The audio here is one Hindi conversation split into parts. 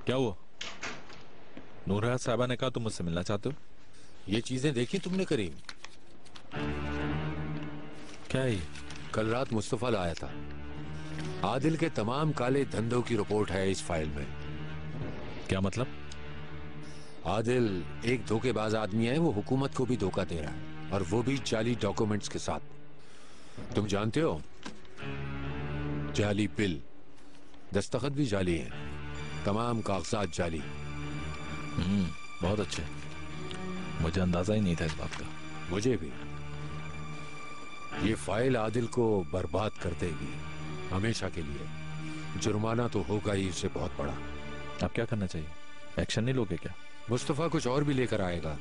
क्या हुआ? नूरहत साहबा ने कहा तुम मुझसे मिलना चाहते हो। ये चीजें देखी तुमने करीम? क्या है ये? कल रात मुस्तफा लाया था। आदिल के तमाम काले धंधों की रिपोर्ट है इस फाइल में। क्या मतलब? आदिल एक धोखेबाज आदमी है, वो हुकूमत को भी धोखा दे रहा है, और वो भी जाली डॉक्यूमेंट्स के साथ। तुम जानते हो, जाली बिल, दस्तखत भी जाली है, तमाम कागजात जाली। बहुत अच्छे। मुझे अंदाजा ही नहीं था इस बात का। मुझे भी। ये फाइल आदिल को बर्बाद कर देगी हमेशा के लिए। जुर्माना तो होगा ही उससे बहुत बड़ा। अब क्या करना चाहिए? एक्शन नहीं लोगे क्या? मुस्तफा कुछ और भी लेकर आएगा,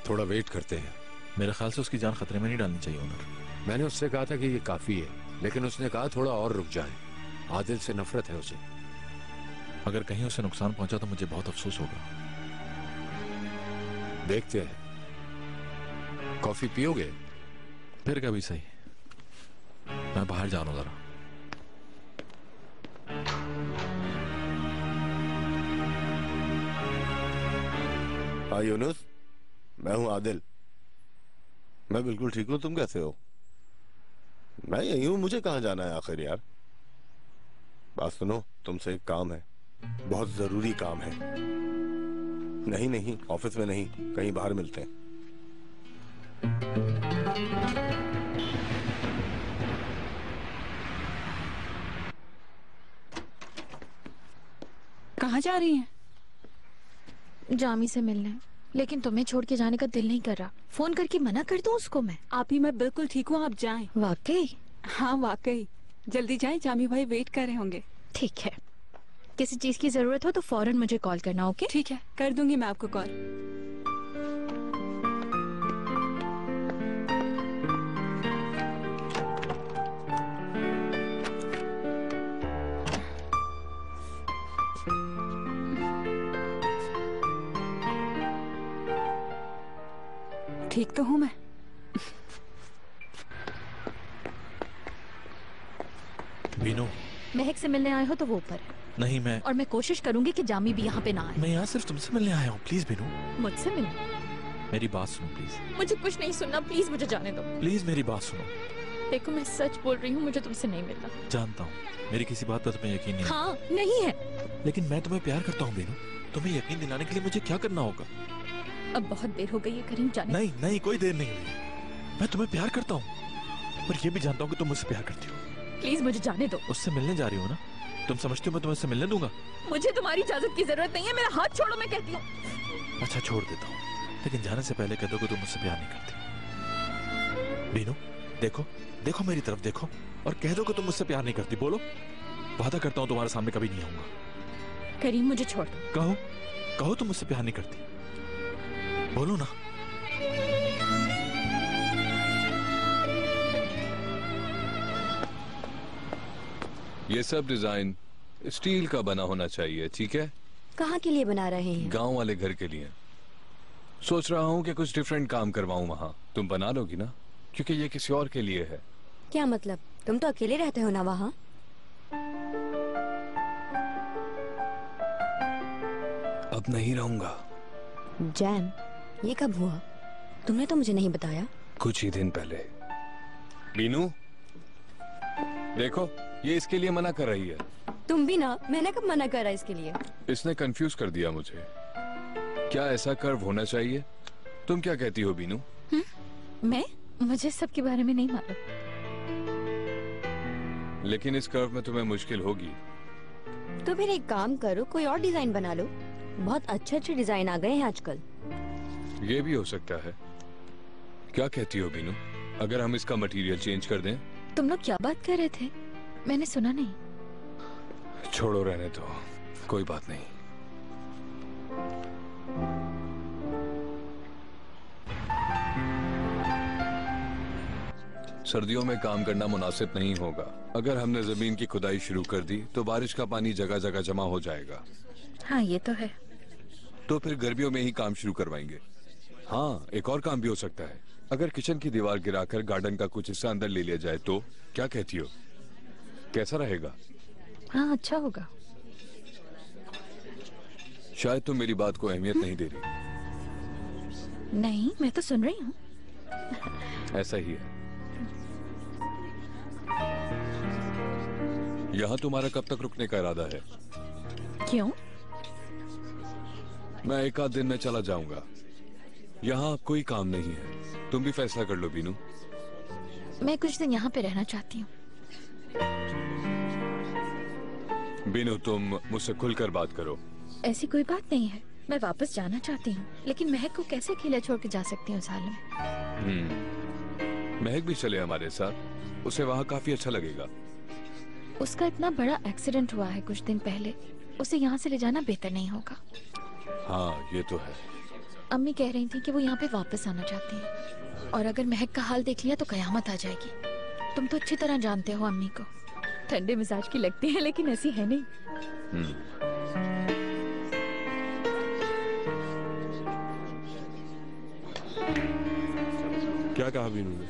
थोड़ा वेट करते हैं। मेरे ख्याल से उसकी जान खतरे में नहीं डालनी चाहिए ओनर। मैंने उससे कहा था कि ये काफी है, लेकिन उसने कहा थोड़ा और रुक जाए। आदिल से नफरत है उसे। अगर कहीं उसे नुकसान पहुंचा तो मुझे बहुत अफसोस होगा। देखते हैं। कॉफी पियोगे? फिर कभी सही। मैं बाहर जा रहा हूं जरा। हाँ यूनुस, मैं हूं आदिल। मैं बिल्कुल ठीक हूं, तुम कैसे हो? मैं यही हूं, मुझे कहाँ जाना है आखिर यार। बात सुनो, तुमसे एक काम है, बहुत जरूरी काम है। नहीं नहीं, ऑफिस में नहीं, कहीं बाहर मिलते हैं। कहाँ जा रही हैं? जामी से मिलने, लेकिन तुम्हें छोड़ के जाने का दिल नहीं कर रहा। फोन करके मना कर दूं उसको मैं? आप ही, मैं बिल्कुल ठीक हूँ, आप जाएं। वाकई? हाँ वाकई। जल्दी जाएं, जामी भाई वेट कर रहे होंगे। ठीक है, किसी चीज की जरूरत हो तो फौरन मुझे कॉल करना। ओके? ठीक है, कर दूंगी मैं आपको कॉल। ठीक तो हूँ मैं। बीनू, महक से मिलने आए हो तो वो ऊपर है। नहीं मैं। और मैं कोशिश करूंगी कि जामी भी यहाँ पे ना आए। मैं यहाँ सिर्फ तुमसे मिलने आया हूँ। प्लीज बीनू, मुझसे मिलने? मेरी बात सुनो प्लीज। मुझे कुछ नहीं सुनना, प्लीज मुझे जाने दो। प्लीज मेरी बात सुनो। देखो मैं सच बोल रही हूँ, मुझे तुमसे नहीं मिलना। जानता हूँ मेरी किसी बात पर तुम्हें यकीन नहीं। हाँ नहीं है। लेकिन मैं तुम्हें प्यार करता हूँ बीनू। तुम्हें यकीन दिलाने के लिए मुझे क्या करना होगा? अब बहुत देर हो गई है करीम, जाने। नहीं नहीं, कोई देर नहीं हुई। मैं तुम्हें प्यार करता हूँ, पर ये भी जानता हूँ कि तुम मुझसे प्यार करती हो। प्लीज मुझे जाने दो। उससे मिलने जा रही हो ना? तुम समझती हो मैं तुम्हें उससे मिलने दूंगा? मुझे तुम्हारी इजाजत की जरूरत नहीं है, मेरा हाथ छोड़ो, मैं कहती हूँ। अच्छा छोड़ देता हूँ, लेकिन जाने से पहले कह दो कि तुम मुझसे प्यार नहीं करती। बीनू देखो, देखो मेरी तरफ देखो, और कह दो कि तुम मुझसे प्यार नहीं करती। बोलो, वादा करता हूँ तुम्हारे सामने कभी नहीं आऊंगा। करीम मुझे छोड़ दो। कहो, कहो तुम मुझसे प्यार नहीं करती। बोलो ना। ये सब डिजाइन स्टील का बना होना चाहिए, ठीक है? कहाँ के लिए बना रहे हैं? गांव वाले घर के लिए। सोच रहा हूँ कि कुछ डिफरेंट काम करवाऊं वहाँ। तुम बना लोगी ना? क्योंकि ये किसी और के लिए है। क्या मतलब? तुम तो अकेले रहते हो ना वहाँ? अब नहीं रहूंगा। जैम, ये कब हुआ? तुमने तो मुझे नहीं बताया। कुछ ही दिन पहले। बीनू देखो, ये इसके लिए मना कर रही है। तुम भी ना, मैंने कब मना करा इसके लिए? इसने कंफ्यूज कर दिया मुझे। क्या ऐसा कर्व होना चाहिए? तुम क्या कहती हो बीनू? मुझे सबके बारे में नहीं मालूम। लेकिन इस कर्व में तुम्हें मुश्किल होगी। तो फिर एक काम करो, कोई और डिजाइन बना लो। बहुत अच्छे अच्छे डिजाइन आ गए हैं आजकल। ये भी हो सकता है। क्या कहती हो बीनू, अगर हम इसका मटेरियल चेंज कर दें? तुम लोग क्या बात कर रहे थे? मैंने सुना नहीं। छोड़ो, रहने दो, कोई बात नहीं। सर्दियों में काम करना मुनासिब नहीं होगा। अगर हमने जमीन की खुदाई शुरू कर दी तो बारिश का पानी जगह जगह जमा हो जाएगा। हाँ ये तो है। तो फिर गर्मियों में ही काम शुरू करवाएंगे। हाँ, एक और काम भी हो सकता है। अगर किचन की दीवार गिराकर गार्डन का कुछ हिस्सा अंदर ले लिया जाए तो क्या कहती हो? कैसा रहेगा? हाँ अच्छा होगा। शायद तुम मेरी बात को अहमियत नहीं दे रही। नहीं, मैं तो सुन रही हूँ। ऐसा ही है। यहाँ तुम्हारा कब तक रुकने का इरादा है? क्यों? मैं एक आध दिन में चला जाऊंगा। यहाँ अब कोई काम नहीं है। तुम भी फैसला कर लो बीनू। मैं कुछ दिन यहाँ पे रहना चाहती हूँ। बीनू, तुम मुझसे खुलकर बात करो। ऐसी कोई बात नहीं है, मैं वापस जाना चाहती हूँ, लेकिन महक को कैसे अकेला छोड़ के जा सकती हूँ इस हाल में? महक भी चले हमारे साथ, उसे वहाँ काफी अच्छा लगेगा। उसका इतना बड़ा एक्सीडेंट हुआ है कुछ दिन पहले, उसे यहाँ से ले जाना बेहतर नहीं होगा। हाँ, ये तो है। अम्मी कह रही थी कि वो यहाँ पे वापस आना चाहती है, और अगर महक का हाल देख लिया तो कयामत आ जाएगी। तुम तो अच्छी तरह जानते हो अम्मी को, ठंडे मिजाज की लगती है लेकिन ऐसी है नहीं। क्या कहा बीनू ने?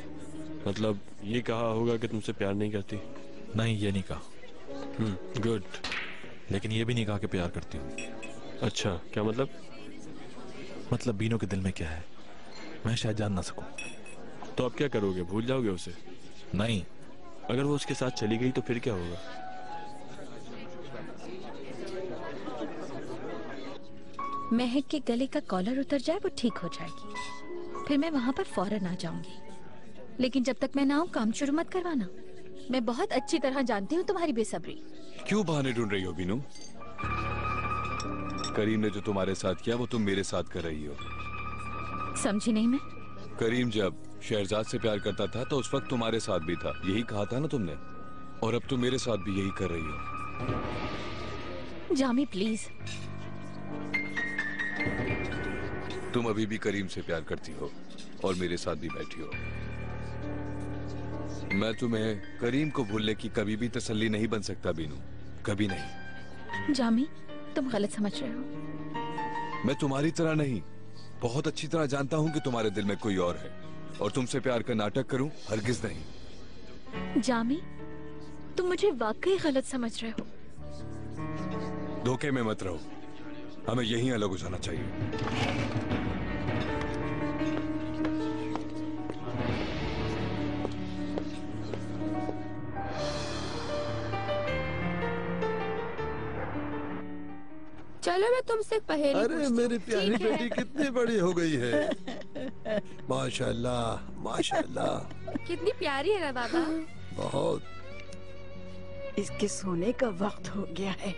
मतलब ये कहा होगा कि तुमसे प्यार नहीं करती? नहीं, ये नहीं कहा। गुड। लेकिन ये भी नहीं कहा कि प्यार करती हूँ। अच्छा, क्या मतलब? मतलब बीनू के दिल में क्या है मैं शायद जान ना सकूं। तो अब क्या करोगे? भूल जाओगे उसे? नहीं। अगर वो उसके साथ चली गई तो फिर क्या होगा? महक के गले का कॉलर उतर जाए वो ठीक हो जाएगी, फिर मैं वहाँ पर फौरन आ जाऊंगी। लेकिन जब तक मैं ना आऊँ काम शुरू मत करवाना। मैं बहुत अच्छी तरह जानती हूँ तुम्हारी बेसब्री। क्यों बहाने ढूंढ रही हो बीनू? करीम ने जो तुम्हारे साथ किया वो तुम मेरे साथ कर रही हो। समझी नहीं मैं? करीम जब शहजाद से प्यार करता था तो उस वक्त तुम्हारे साथ भी था, यही कहा था ना तुमने। और अब तुम मेरे साथ भी यही कर रही हो। जामी प्लीज। तुम अभी भी करीम से प्यार करती हो और मेरे साथ भी बैठी हो। मैं तुम्हें करीम को भूलने की कभी भी तसल्ली नहीं बन सकता बीनू, कभी नहीं। जामी, तुम गलत समझ रहे हो। मैं तुम्हारी तरह नहीं, बहुत अच्छी तरह जानता हूँ कि तुम्हारे दिल में कोई और है, और तुमसे प्यार का नाटक करूं हरगिज नहीं। जामी, तुम मुझे वाकई गलत समझ रहे हो। धोखे में मत रहो, हमें यहीं अलग हो जाना चाहिए। चलो मैं तुमसे पहेली अरे पूछती हूँ। मेरी प्यारी ठीक है? बेटी कितनी बड़ी हो गई है। माशाल्लाह माशाल्लाह। कितनी प्यारी है ना दादा। बहुत। इसके सोने का वक्त हो गया है।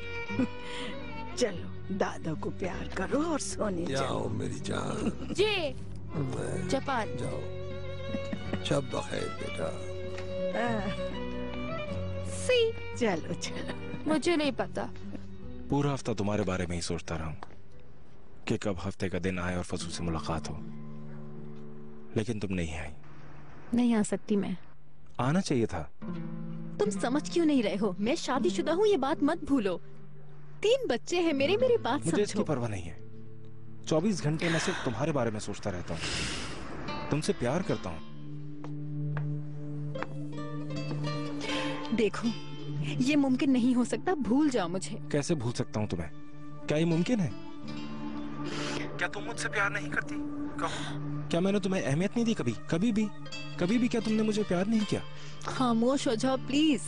चलो दादा को प्यार करो और सोने जाओ जाओ। मेरी जान। जे चपात। जाओ। शब बखैर बेटा। सी चलो चलो। मुझे नहीं पता। पूरा हफ्ता तुम्हारे बारे में ही सोचता रहा हूं कि कब हफ्ते का दिन आए और फजू से मुलाकात हो, लेकिन तुम नहीं आई। नहीं आ सकती मैं। आना चाहिए था। तुम समझ क्यों नहीं रहे हो? मैं शादीशुदा हूँ, ये बात मत भूलो। 3 बच्चे हैं मेरी बात मुझे इसकी समझो। परवाह नहीं है। 24 घंटे मैं सिर्फ तुम्हारे बारे में सोचता रहता हूँ, तुमसे प्यार करता हूँ। देखो, ये मुमकिन नहीं हो सकता, भूल जाओ मुझे। कैसे भूल सकता हूँ तुम्हें? क्या ये मुमकिन है? क्या तुम मुझसे प्यार नहीं करती? कहो, क्या मैंने तुम्हें अहमियत नहीं दी कभी? कभी भी क्या तुमने मुझे प्यार नहीं किया? खामोश हो जाओ प्लीज।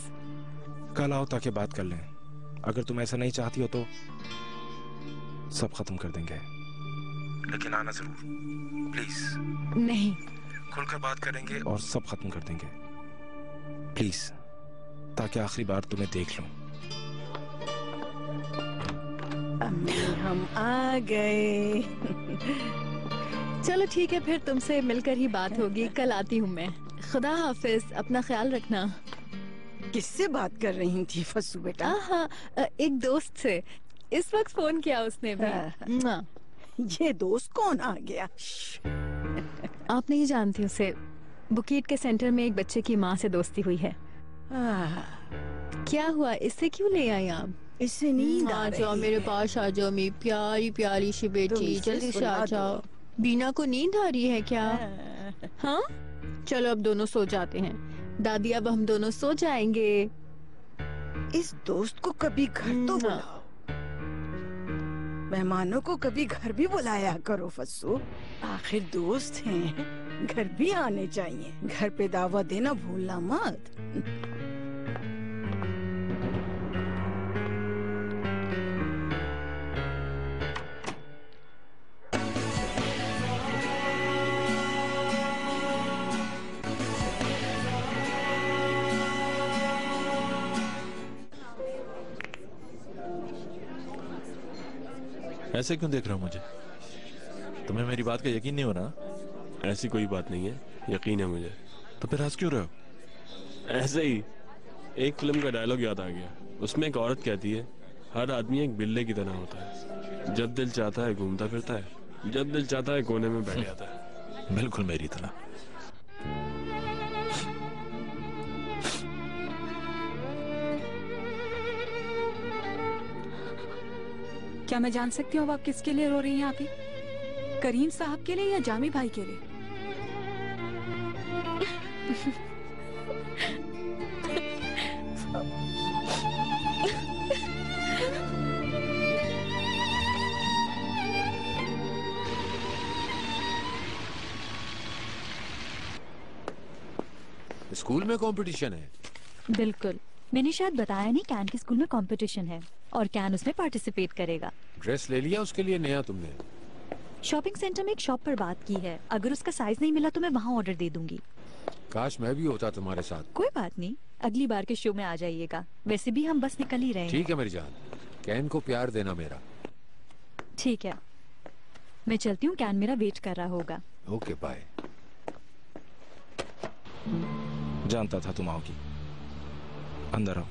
कल आओ ताकि बात कर लें। अगर तुम ऐसा नहीं चाहती हो तो सब खत्म कर देंगे, लेकिन आना जरूर प्लीज। नहीं, खुलकर बात करेंगे और सब खत्म कर देंगे प्लीज, ताकि आखिरी बार तुम्हें देख लूं। अम्मी हम आ गए। चलो ठीक है, फिर तुमसे मिलकर ही बात होगी। कल आती हूँ मैं। खुदा हाफिज, अपना ख्याल रखना। किससे बात कर रही थी फसू बेटा? हाँ, एक दोस्त से। इस वक्त फोन किया उसने भी। मुआ। ये दोस्त कौन आ गया? आप नहीं जानती उसे। बुकीट के सेंटर में एक बच्चे की माँ से दोस्ती हुई है। क्या हुआ, इससे क्यों ले आई आप? इससे नींद आ आ रही जाओ मेरे पास, आ जाओ मेरी प्यारी प्यारी सी तुम बेटी, इसे जल्दी से सुला आ दो। जाओ। बीना को नींद आ रही है क्या? हाँ, चलो अब दोनों सो जाते हैं। दादी, अब हम दोनों सो जाएंगे। इस दोस्त को कभी घर तो बुलाओ। मेहमानों को कभी घर भी बुलाया करो फस्सू। आखिर दोस्त हैं, घर भी आने चाहिए। घर पे दावत देना भूलना मत। ऐसे क्यों देख रहे हो मुझे? तुम्हें मेरी बात का यकीन नहीं हो ना? ऐसी कोई बात नहीं है, यकीन है मुझे। तो फिर हंस क्यों रहे हो? ऐसे ही एक फिल्म का डायलॉग याद आ गया। उसमें एक औरत कहती है, हर आदमी एक बिल्ले की तरह होता है, जब दिल चाहता है घूमता फिरता है, जब दिल चाहता है कोने में बैठ जाता है। बिल्कुल मेरी तरह। क्या मैं जान सकती हूँ अब आप किसके लिए रो रही हैं? यहाँ पे करीम साहब के लिए या जामी भाई के लिए? स्कूल में कंपटीशन है? बिल्कुल, मैंने शायद बताया नहीं, कैन के स्कूल में कंपटीशन है और कैन उसमें पार्टिसिपेट करेगा। ड्रेस ले लिया उसके लिए नया तुमने? शॉपिंग सेंटर में एक शॉप पर बात की है, अगर उसका साइज नहीं मिला तो मैं वहाँ ऑर्डर दे दूंगी। काश मैं भी होता तुम्हारे साथ। कोई बात नहीं, अगली बार के शो में आ जाइएगा। वैसे भी हम बस निकल ही रहे हैं। ठीक है मेरी जान, कैन को प्यार देना मेरा। ठीक है, मैं चलती हूँ, कैन मेरा वेट कर रहा होगा। Okay bye. जानता था तुम आओगी। अंदर आओ,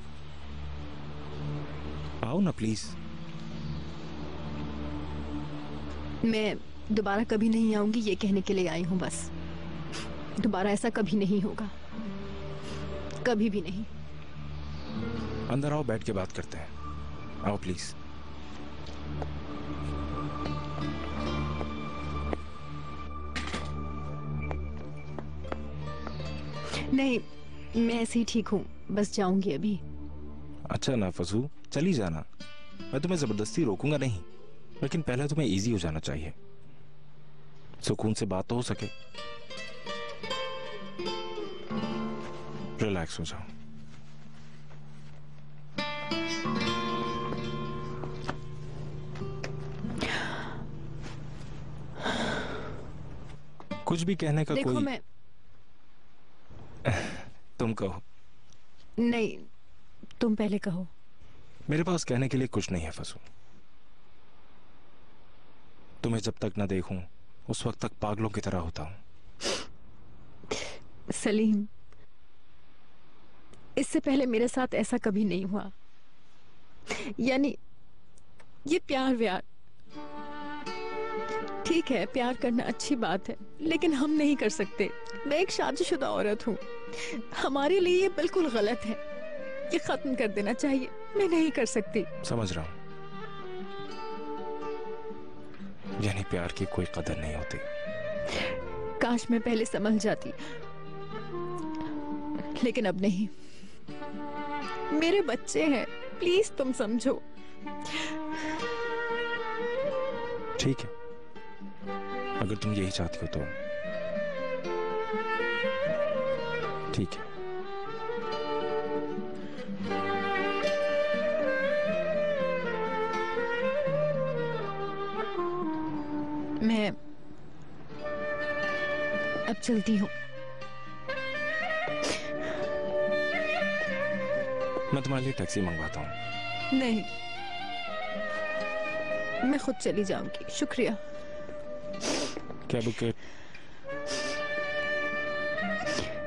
आओ ना प्लीज। मैं दोबारा कभी नहीं आऊंगी ये कहने के लिए आई हूँ बस। दोबारा ऐसा कभी नहीं होगा, कभी भी नहीं। अंदर आओ, बैठ के बात करते हैं। आओ प्लीज। नहीं, मैं ऐसे ही ठीक हूँ, बस जाऊंगी अभी। अच्छा ना फसू, चली जाना। मैं तुम्हें जबरदस्ती रोकूंगा नहीं, लेकिन पहले तुम्हें इजी हो जाना चाहिए, सुकून से बात तो हो सके। रिलैक्स हो जाओ। कुछ भी कहने का देखो कोई मैं तुम कहो। नहीं, तुम पहले कहो। मेरे पास कहने के लिए कुछ नहीं है फसू। तुम्हें जब तक न देखूं उस वक्त तक पागलों की तरह होता हूं। सलीम, इससे पहले मेरे साथ ऐसा कभी नहीं हुआ। यानी ये प्यार व्यार ठीक है, प्यार करना अच्छी बात है, लेकिन हम नहीं कर सकते। मैं एक शादीशुदा औरत हूँ, हमारे लिए ये बिल्कुल गलत है। ये खत्म कर देना चाहिए। मैं नहीं कर सकती। समझ रहा हूं, यानी प्यार की कोई कदर नहीं होती। काश मैं पहले समझ जाती, लेकिन अब नहीं। मेरे बच्चे हैं, प्लीज तुम समझो। ठीक है, अगर तुम यही चाहती हो तो ठीक है। मैं अब चलती हूँ। मैं तुम्हारे लिए टैक्सी मंगवाता हूँ। नहीं, मैं खुद चली जाऊंगी, शुक्रिया। क्या बुके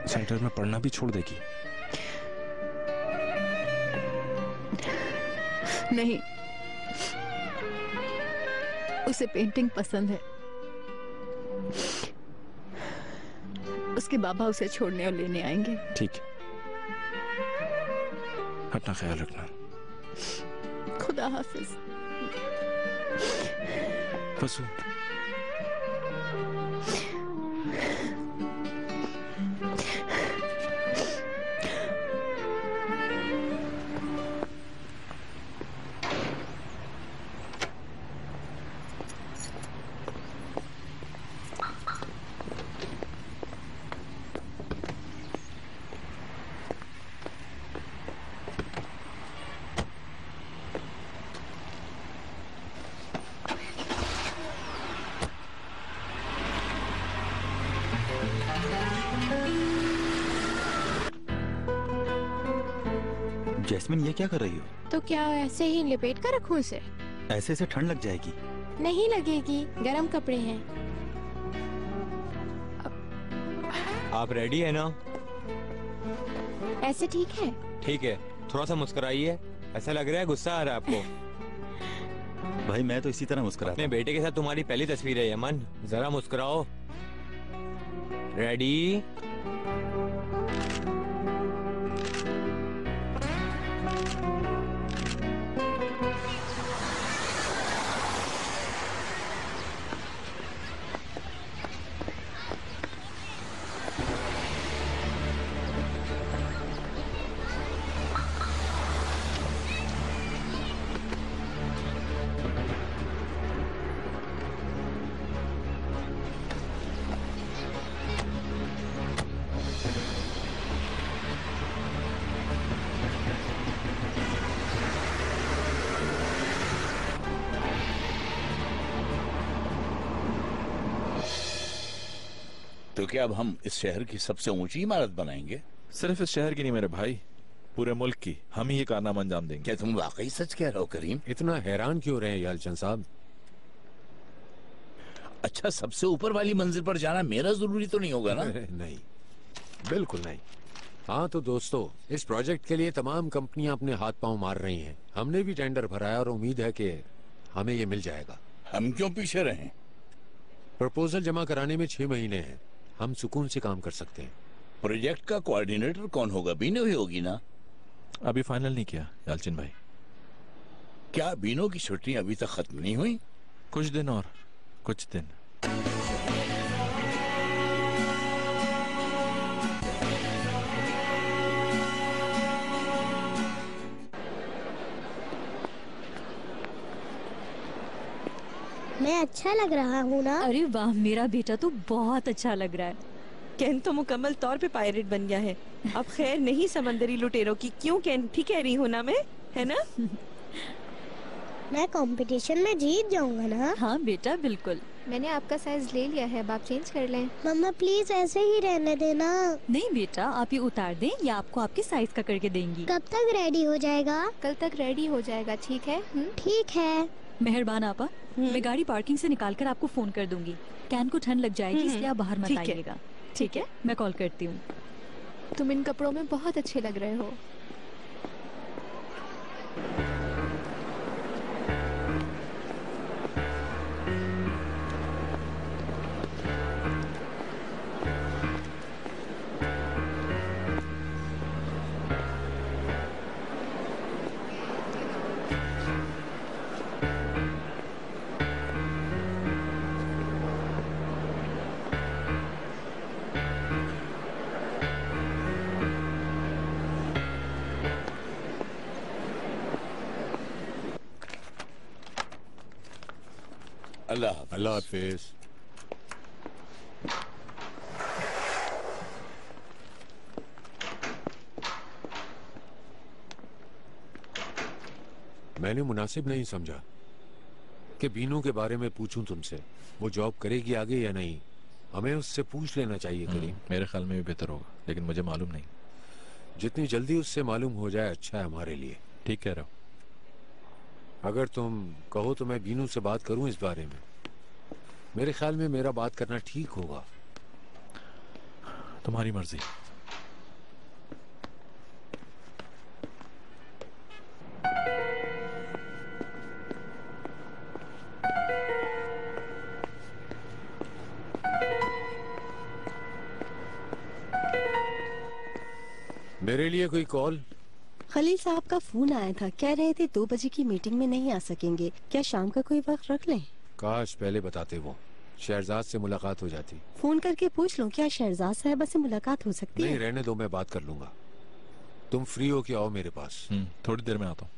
सेंटर में पढ़ना भी छोड़ देगी? नहीं, उसे पेंटिंग पसंद है। उसके बाबा उसे छोड़ने और लेने आएंगे। ठीक है, अपना ख्याल रखना। खुदा हाफिज। फसू, जैस्मिन, ये क्या कर रही हो? तो क्या ऐसे ही लिपेट कर रखूं इसे? ऐसे से ठंड लग जाएगी। नहीं लगेगी, गरम कपड़े हैं। आप रेडी है ना? ऐसे ठीक है? ठीक है, थोड़ा सा मुस्कुराइए। ऐसा लग रहा है गुस्सा आ रहा है आपको। भाई मैं तो इसी तरह मुस्कुराता अपने बेटे के साथ तुम्हारी पहली तस्वीर है यमन, जरा मुस्कुराओ। रेडी? तो क्या अब हम इस शहर की सबसे ऊंची इमारत बनाएंगे? सिर्फ इस शहर की नहीं मेरे भाई, पूरे मुल्क की। हम ही ये कारनामा अंजाम देंगे। क्या तुम वाकई सच कह रहे हो करीम? इतना हैरान क्यों रहे यालचंद साहब? अच्छा, सबसे ऊपर वाली मंजिल पर जाना मेरा जरूरी तो नहीं होगा ना? नहीं, बिल्कुल नहीं। हाँ तो दोस्तों, इस प्रोजेक्ट के लिए तमाम कंपनियां अपने हाथ पांव मार रही हैं। हमने भी टेंडर भरा है और उम्मीद है कि हमें ये मिल जाएगा। हम क्यों पीछे रहें? प्रपोजल जमा कराने में 6 महीने हैं। हम सुकून से काम कर सकते हैं। प्रोजेक्ट का कोऑर्डिनेटर कौन होगा? बीनो ही होगी ना? अभी फाइनल नहीं किया यालचिन भाई। क्या बीनो की छुट्टी अभी तक खत्म नहीं हुई? कुछ दिन और, कुछ दिन। मैं अच्छा लग रहा हूँ ना? अरे वाह, मेरा बेटा तो बहुत अच्छा लग रहा है। केन तो मुकम्मल तौर पे पायरेट बन गया है। अब खैर नहीं समंदरी लुटेरों की। क्यों केन, ठीक कह रही हूँ ना मैं, है ना? मैं कंपटीशन में जीत जाऊंगा ना? हाँ बेटा बिल्कुल। मैंने आपका साइज ले लिया है, अब आप चेंज कर लें। मम्मा प्लीज ऐसे ही रहने देना। नहीं बेटा, आप ये उतार दें या आपको आपके साइज का करके देंगी। कब तक रेडी हो जाएगा? कल तक रेडी हो जाएगा, ठीक है? ठीक है। मेहरबान आपा, मैं गाड़ी पार्किंग से निकालकर आपको फोन कर दूंगी। कैन को ठंड लग जाएगी इसलिए आप बाहर मत आइएगा। ठीक है, मैं कॉल करती हूँ। तुम इन कपड़ों में बहुत अच्छे लग रहे हो। अल्लाह हाफिज। मैंने मुनासिब नहीं समझा कि बीनू के बारे में पूछूं तुमसे। वो जॉब करेगी आगे या नहीं, हमें उससे पूछ लेना चाहिए करीम। मेरे ख्याल में भी बेहतर होगा, लेकिन मुझे मालूम नहीं। जितनी जल्दी उससे मालूम हो जाए अच्छा है हमारे लिए। ठीक कह रहे हो। अगर तुम कहो तो मैं बीनू से बात करूं इस बारे में। मेरे ख्याल में मेरा बात करना ठीक होगा। तुम्हारी मर्जी। मेरे लिए कोई कॉल? खलील साहब का फोन आया था, कह रहे थे 2 बजे की मीटिंग में नहीं आ सकेंगे। क्या शाम का कोई वक्त रख लें? काश पहले बताते। वो शहरजाद से मुलाकात हो जाती। फोन करके पूछ लूं क्या शहरजाद साहबा से मुलाकात हो सकती है? नहीं, रहने दो, मैं बात कर लूंगा। तुम फ्री हो के आओ मेरे पास। थोड़ी देर में आता हूँ।